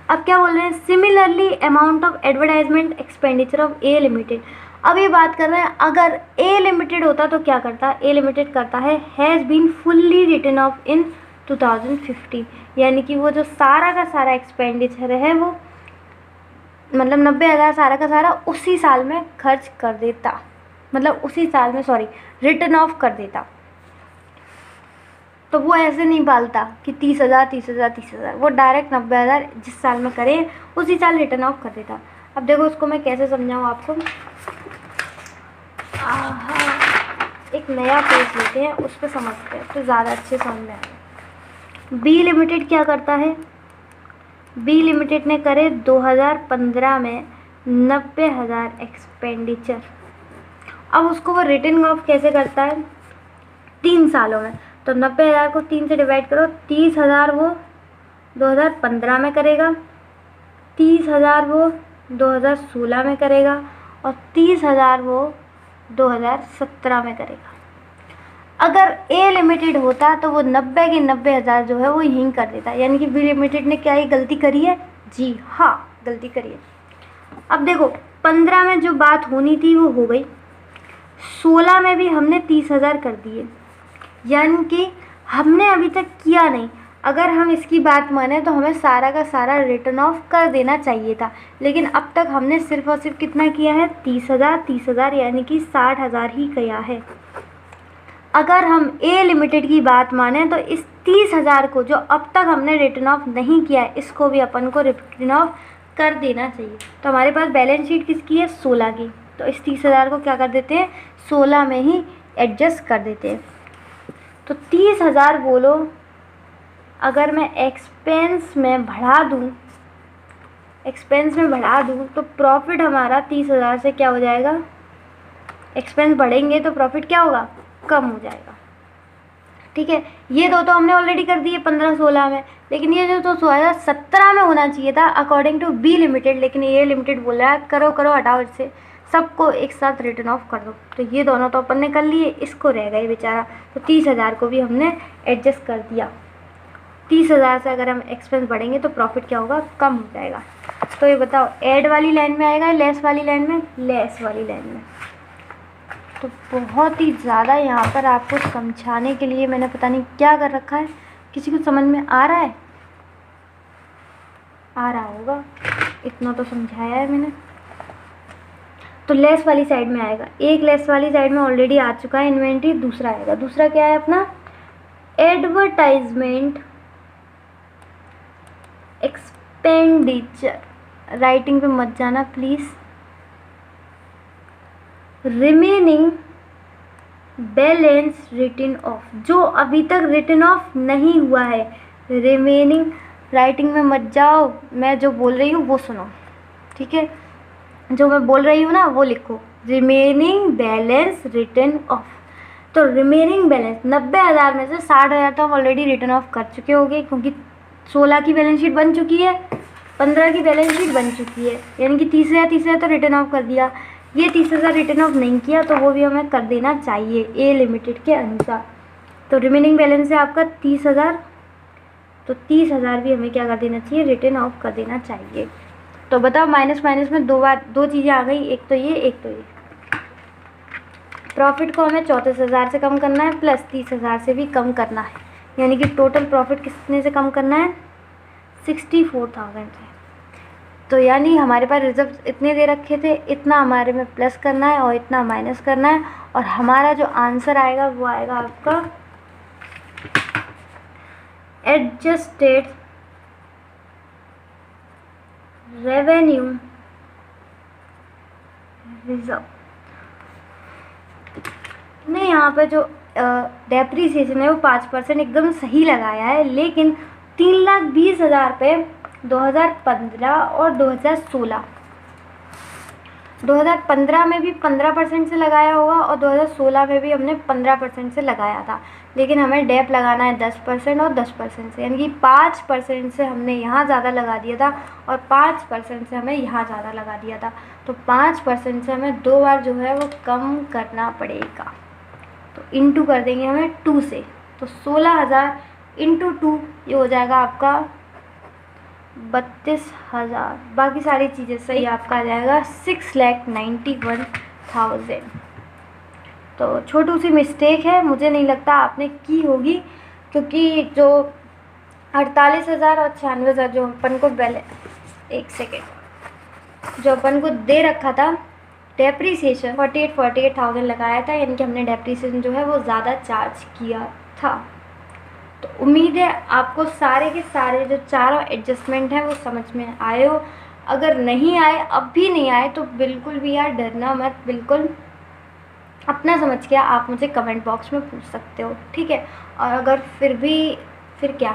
अब क्या बोल रहे हैं? Similarly amount of advertisement expenditure of A limited. अब ये बात कर रहे हैं अगर ए लिमिटेड होता तो क्या करता? ए लिमिटेड करता है has been fully written off in 2015, यानी कि वो जो सारा का सारा एक्सपेंडिचर है वो, मतलब 90,000 सारा का सारा उसी साल में खर्च कर देता। मतलब उसी साल में रिटर्न ऑफ कर देता, तो वो ऐसे नहीं पालता कि 30,000 30,000 30,000, वो डायरेक्ट 90,000 जिस साल में करे उसी साल रिटर्न ऑफ कर देता। अब देखो उसको मैं कैसे समझाऊँ आपको। एक नया पेज लेते हैं, उस पर समझते हैं तो ज़्यादा अच्छे समझ में आएगा। बी लिमिटेड क्या करता है, बी लिमिटेड ने करे 2015 में 90,000 एक्सपेंडिचर। अब उसको वो रिटर्न ऑफ कैसे करता है, 3 सालों में। तो 90,000 को 3 से डिवाइड करो, 30,000 वो 2015 में करेगा, 30,000 वो 2016 में करेगा और 30,000 वो 2017 में करेगा। अगर ए लिमिटेड होता तो वो 90 के 90,000 जो है वो यहीं कर देता। यानी कि बी लिमिटेड ने क्या ये गलती करी है, जी हाँ गलती करी है। अब देखो 15 में जो बात होनी थी वो हो गई, 16 में भी हमने 30,000 कर दिए, यानी कि हमने अभी तक किया नहीं। अगर हम इसकी बात माने तो हमें सारा का सारा रिटर्न ऑफ कर देना चाहिए था, लेकिन अब तक हमने सिर्फ और सिर्फ कितना किया है, 30,000 यानी कि 60,000 ही किया है। अगर हम ए लिमिटेड की बात माने तो इस 30,000 को जो अब तक हमने रिटर्न ऑफ नहीं किया है, इसको भी अपन को रिटर्न ऑफ कर देना चाहिए। तो हमारे पास बैलेंस शीट किसकी है, 16 की, तो इस 30,000 को क्या कर देते हैं, 16 में ही एडजस्ट कर देते हैं। तो 30,000 बोलो अगर मैं एक्सपेंस में बढ़ा दूँ तो प्रॉफिट हमारा 30,000 से क्या हो जाएगा, एक्सपेंस बढ़ेंगे तो प्रॉफिट क्या होगा, कम हो जाएगा। ठीक है, ये दो तो हमने ऑलरेडी कर दिए 15-16 में, लेकिन ये जो तो 2017 में होना चाहिए था अकॉर्डिंग टू बी लिमिटेड, लेकिन ये लिमिटेड बोल रहा है करो हटाओ इससे, सबको एक साथ रिटर्न ऑफ कर दो। तो ये दोनों तो अपन ने कर लिए, इसको रह गए बेचारा, तो 30,000 को भी हमने एडजस्ट कर दिया। 30,000 से अगर हम एक्सपेंस बढ़ेंगे तो प्रॉफिट क्या होगा, कम हो जाएगा। तो ये बताओ ऐड वाली लाइन में आएगा, लेस वाली लाइन में, लेस वाली लाइन में। तो बहुत ही ज़्यादा यहाँ पर आपको समझाने के लिए मैंने पता नहीं क्या कर रखा है। किसी को समझ में आ रहा है, आ रहा होगा, इतना तो समझाया है मैंने। तो लेस वाली साइड में आएगा, एक लेस वाली साइड में ऑलरेडी आ चुका है इन्वेंट्री, दूसरा आएगा। दूसरा क्या है अपना, एडवर्टाइजमेंट एक्सपेंडिचर। राइटिंग पे मत जाना please. Remaining balance return of, जो अभी तक रिटर्न ऑफ नहीं हुआ है, रिमेनिंग, राइटिंग में मत जाओ, मैं जो बोल रही हूँ वो सुनो, ठीक है, जो मैं बोल रही हूँ ना वो लिखो, रिमेनिंग बैलेंस रिटर्न ऑफ। तो रिमेनिंग बैलेंस 90,000 में से 60,000 तो हम ऑलरेडी रिटर्न ऑफ कर चुके होंगे, क्योंकि 16 की बैलेंस शीट बन चुकी है, 15 की बैलेंस शीट बन चुकी है, यानी कि 30,000 तो रिटर्न ऑफ कर दिया। ये 30,000 रिटर्न ऑफ नहीं किया तो वो भी हमें कर देना चाहिए ए लिमिटेड के अनुसार। तो रिमेनिंग बैलेंस है आपका 30,000, तो 30,000 भी हमें क्या कर देना चाहिए, रिटर्न ऑफ कर देना चाहिए। तो बताओ माइनस माइनस में दो चीज़ें आ गई, एक तो ये, एक तो ये। प्रॉफिट को हमें 34,000 से कम करना है, प्लस 30,000 से भी कम करना है, यानी कि टोटल प्रॉफिट कितने से कम करना है, 64,000 से। तो यानी हमारे पास रिजर्व इतने दे रखे थे, इतना हमारे में प्लस करना है और इतना माइनस करना है, और हमारा जो आंसर आएगा वो आएगा आपका एडजस्टेड रेवेन्यू रिजर्व। ने यहाँ पे जो डेप्रीसिएशन है वो 5% एकदम सही लगाया है, लेकिन 3,20,000 पे 2015 और 2015 में भी 15% से लगाया होगा और 2016 में भी हमने 15% से लगाया था, लेकिन हमें डेप लगाना है 10% और 10% से, यानी कि 5% से हमने यहाँ ज़्यादा लगा दिया था और 5% से हमें यहाँ ज़्यादा लगा दिया था। तो 5% से हमें 2 बार जो है वो कम करना पड़ेगा, तो इंटू कर देंगे हमें 2 से, तो 16,000 इंटू 2 ये हो जाएगा आपका 32,000। बाकी सारी चीज़ें सही, आपका आ जाएगा 6,91,000। तो छोटू सी मिस्टेक है, मुझे नहीं लगता आपने की होगी, क्योंकि जो 48,000 और 96,000 जो अपन को पहले, एक सेकेंड, जो अपन को दे रखा था डेप्रीसिएशन 48,000 लगाया था, यानी कि हमने डेप्रीसिएशन जो है वो ज़्यादा चार्ज किया था। तो उम्मीद है आपको सारे के सारे जो चारों एडजस्टमेंट हैं वो समझ में आए हो। अगर नहीं आए, अब भी नहीं आए, तो बिल्कुल भी यार डरना मत, बिल्कुल अपना समझ के आप मुझे कमेंट बॉक्स में पूछ सकते हो, ठीक है। और अगर फिर क्या,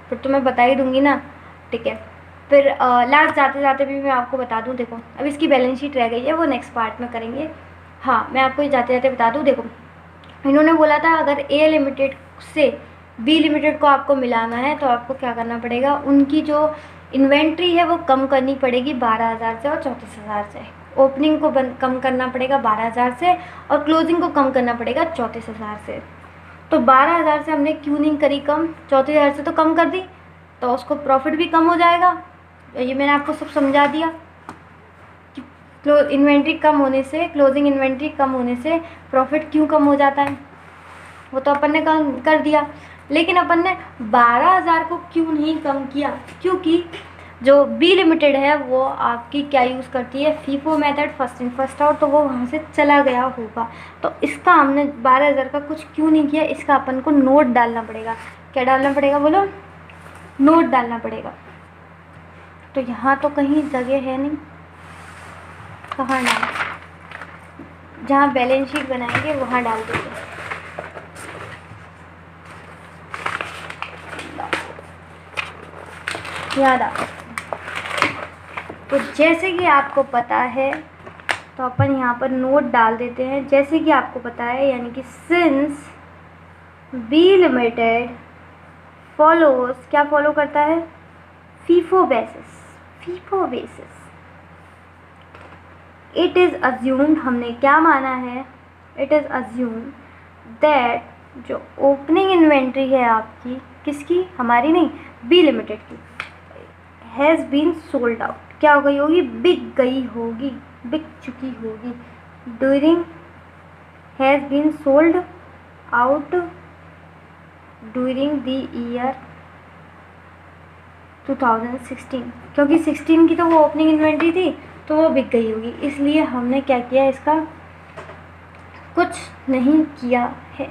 फिर तो मैं बता ही दूँगी ना, ठीक है। फिर लास्ट जाते जाते भी मैं आपको बता दूँ, देखो अब इसकी बैलेंस शीट रह गई है, वो नेक्स्ट पार्ट में करेंगे। हाँ, मैं आपको जाते जाते बता दूँ, देखो इन्होंने बोला था अगर ए लिमिटेड से बी लिमिटेड को आपको मिलाना है तो आपको क्या करना पड़ेगा, उनकी जो इन्वेंट्री है वो कम करनी पड़ेगी 12,000 से और 34,000 से। ओपनिंग को कम करना पड़ेगा 12,000 से और क्लोजिंग को कम करना पड़ेगा 34,000 से। तो 12,000 से हमने क्यों नहीं करी कम, 34,000 से तो कम कर दी, तो उसको प्रॉफिट भी कम हो जाएगा। ये मैंने आपको सब समझा दिया कि इन्वेंट्री कम होने से, क्लोजिंग इन्वेंट्री कम होने से प्रॉफिट क्यों कम हो जाता है, वो तो अपन ने कम कर दिया। लेकिन अपन ने 12,000 को क्यों नहीं कम किया, क्योंकि जो बी लिमिटेड है वो आपकी क्या यूज़ करती है, FIFO method, first in first out, तो वो वहाँ से चला गया होगा। तो इसका हमने 12,000 का कुछ क्यों नहीं किया, इसका अपन को नोट डालना पड़ेगा। क्या डालना पड़ेगा बोलो, नोट डालना पड़ेगा। तो यहाँ तो कहीं जगह है नहीं, कहाँ डाल, जहाँ बैलेंस शीट बनाएंगे वहाँ डाल देंगे। याद आ, तो जैसे कि आपको पता है, तो अपन यहाँ पर नोट डाल देते हैं। जैसे कि आपको पता है, यानी कि सिंस बी लिमिटेड फॉलोज, क्या फॉलो करता है, FIFO basis, FIFO basis. It is assumed, हमने क्या माना है, इट इज़ अज्यूम्ड दैट जो ओपनिंग इन्वेंट्री है आपकी, किसकी, हमारी नहीं, बी लिमिटेड की, हैज़ बीन सोल्ड आउट, क्या हो गई होगी, बिक गई होगी, बिक चुकी होगी, during, has been sold out during the year 2016, क्योंकि 16 की तो वो ओपनिंग इन्वेंट्री थी, तो वो बिक गई होगी। इसलिए हमने क्या किया, इसका कुछ नहीं किया है।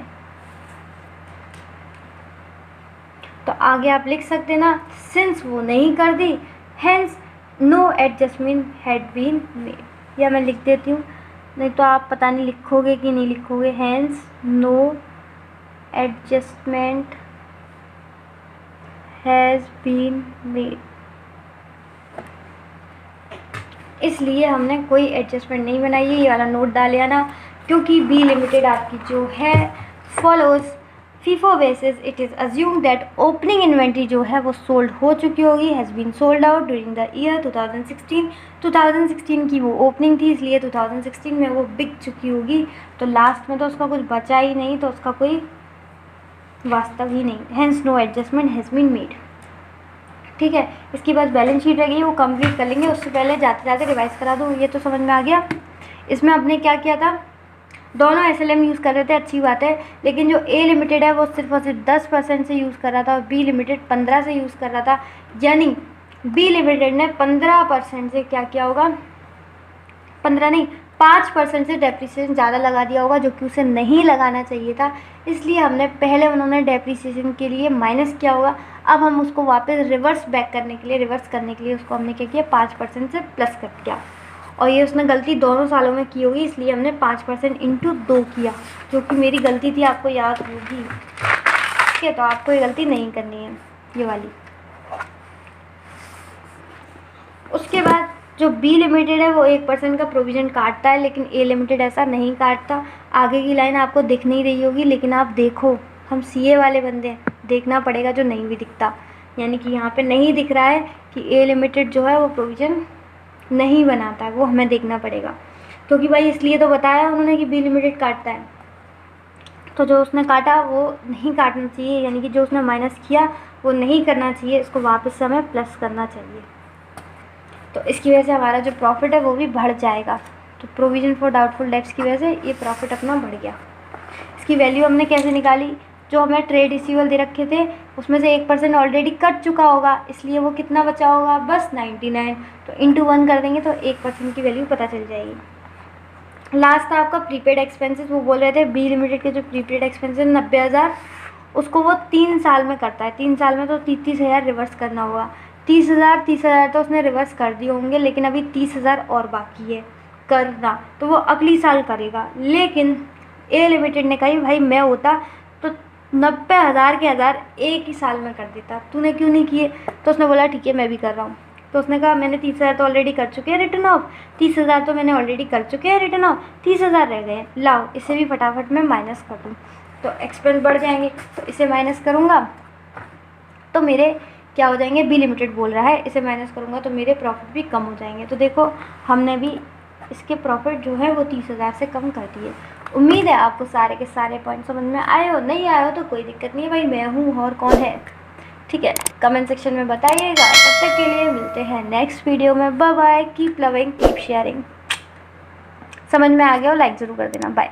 तो आगे आप लिख सकते ना, सिंस वो नहीं कर दी, hence no adjustment had been made, या मैं लिख देती हूँ, नहीं तो आप पता नहीं लिखोगे कि नहीं लिखोगे, hence no adjustment has been made. इसलिए हमने कोई एडजस्टमेंट नहीं बनाई है, ये वाला नोट डाल आना, क्योंकि बी लिमिटेड आपकी जो है follows FIFO basis, it is assume that opening inventory जो है वो सोल्ड हो चुकी होगी, has been sold out during the year 2016। 2016 की वो ओपनिंग थी, इसलिए 2016 में वो बिक चुकी होगी। तो लास्ट में तो उसका कुछ बचा ही नहीं, तो उसका कोई वास्तव ही नहीं, hence no adjustment has been made, ठीक है। इसके बाद बैलेंस शीट रह गई, वो कंप्लीट कर लेंगे। उससे पहले जाते जाते रिवाइज करा दूँ, ये तो समझ में आ गया। इसमें आपने क्या किया था, दोनों SLM यूज़ कर रहे थे, अच्छी बात है, लेकिन जो ए लिमिटेड है वो सिर्फ और सिर्फ 10% से यूज़ कर रहा था और बी लिमिटेड 15 से यूज़ कर रहा था। यानी बी लिमिटेड ने 15% से क्या किया होगा, 15 नहीं 5% से डेप्रीसिएशन ज़्यादा लगा दिया होगा, जो कि उसे नहीं लगाना चाहिए था। इसलिए हमने पहले उन्होंने डेप्रीसिएशन के लिए माइनस किया होगा, अब हम उसको वापस रिवर्स करने के लिए उसको हमने क्या किया, 5% से प्लस कर दिया। और ये उसने गलती दोनों सालों में की होगी, इसलिए हमने 5% इंटू 2 किया, जो कि मेरी गलती थी, आपको याद होगी, ठीक है। तो आपको ये गलती नहीं करनी है, ये वाली। उसके बाद जो बी लिमिटेड है वो 1% का प्रोविज़न काटता है, लेकिन ए लिमिटेड ऐसा नहीं काटता। आगे की लाइन आपको दिख नहीं रही होगी, लेकिन आप देखो, हम CA वाले बंदे हैं, देखना पड़ेगा जो नहीं भी दिखता। यानी कि यहाँ पे नहीं दिख रहा है कि ए लिमिटेड जो है वो प्रोविज़न नहीं बनाता है, वो हमें देखना पड़ेगा, क्योंकि भाई इसलिए तो बताया उन्होंने कि बी लिमिटेड काटता है। तो जो उसने काटा वो नहीं काटना चाहिए, यानी कि जो उसने माइनस किया वो नहीं करना चाहिए, इसको वापस से हमें प्लस करना चाहिए। तो इसकी वजह से हमारा जो प्रॉफिट है वो भी बढ़ जाएगा। तो प्रोविज़न फॉर डाउटफुल डेब्ट्स की वजह से ये प्रॉफिट अपना बढ़ गया। इसकी वैल्यू हमने कैसे निकाली, जो हमें ट्रेड रिसीवेबल दे रखे थे उसमें से 1% ऑलरेडी कट चुका होगा, इसलिए वो कितना बचा होगा, बस 99। तो इंटू 1 कर देंगे तो 1% की वैल्यू पता चल जाएगी। लास्ट था आपका प्रीपेड एक्सपेंसेस, वो बोल रहे थे बी लिमिटेड के जो प्रीपेड एक्सपेंसेस 90,000, उसको वो 3 साल में करता है। 3 साल में तो 30,000 रिवर्स करना होगा। 30,000 तो उसने रिवर्स कर दिए होंगे, लेकिन अभी 30,000 और बाकी है करना, तो वो अगली साल करेगा। लेकिन ए लिमिटेड ने कही भाई मैं होता तो 90,000 के 1000 एक ही साल में कर देता, तूने क्यों नहीं किए? तो उसने बोला ठीक है मैं भी कर रहा हूँ। तो उसने कहा मैंने 30,000 तो ऑलरेडी कर चुके हैं रिटर्न ऑफ, 30,000 तो मैंने ऑलरेडी कर चुके हैं रिटर्न ऑफ, 30,000 रह गए, लाओ इसे भी फटाफट मैं माइनस कर दूँ। तो एक्सपेंस बढ़ जाएंगे, तो इसे माइनस करूँगा तो मेरे क्या हो जाएंगे, बी लिमिटेड बोल रहा है इसे माइनस करूँगा तो मेरे प्रॉफिट भी कम हो जाएंगे। तो देखो हमने भी इसके प्रॉफिट जो है वो 30,000 से कम कर दिए। उम्मीद है आपको सारे के सारे पॉइंट समझ में आए हो, नहीं आए हो तो कोई दिक्कत नहीं है भाई, मैं हूँ और कौन है, ठीक है। कमेंट सेक्शन में बताइएगा। तब तक के लिए मिलते हैं नेक्स्ट वीडियो में। Bye bye, keep loving keep sharing. समझ में आ गया हो लाइक ज़रूर कर देना। बाय।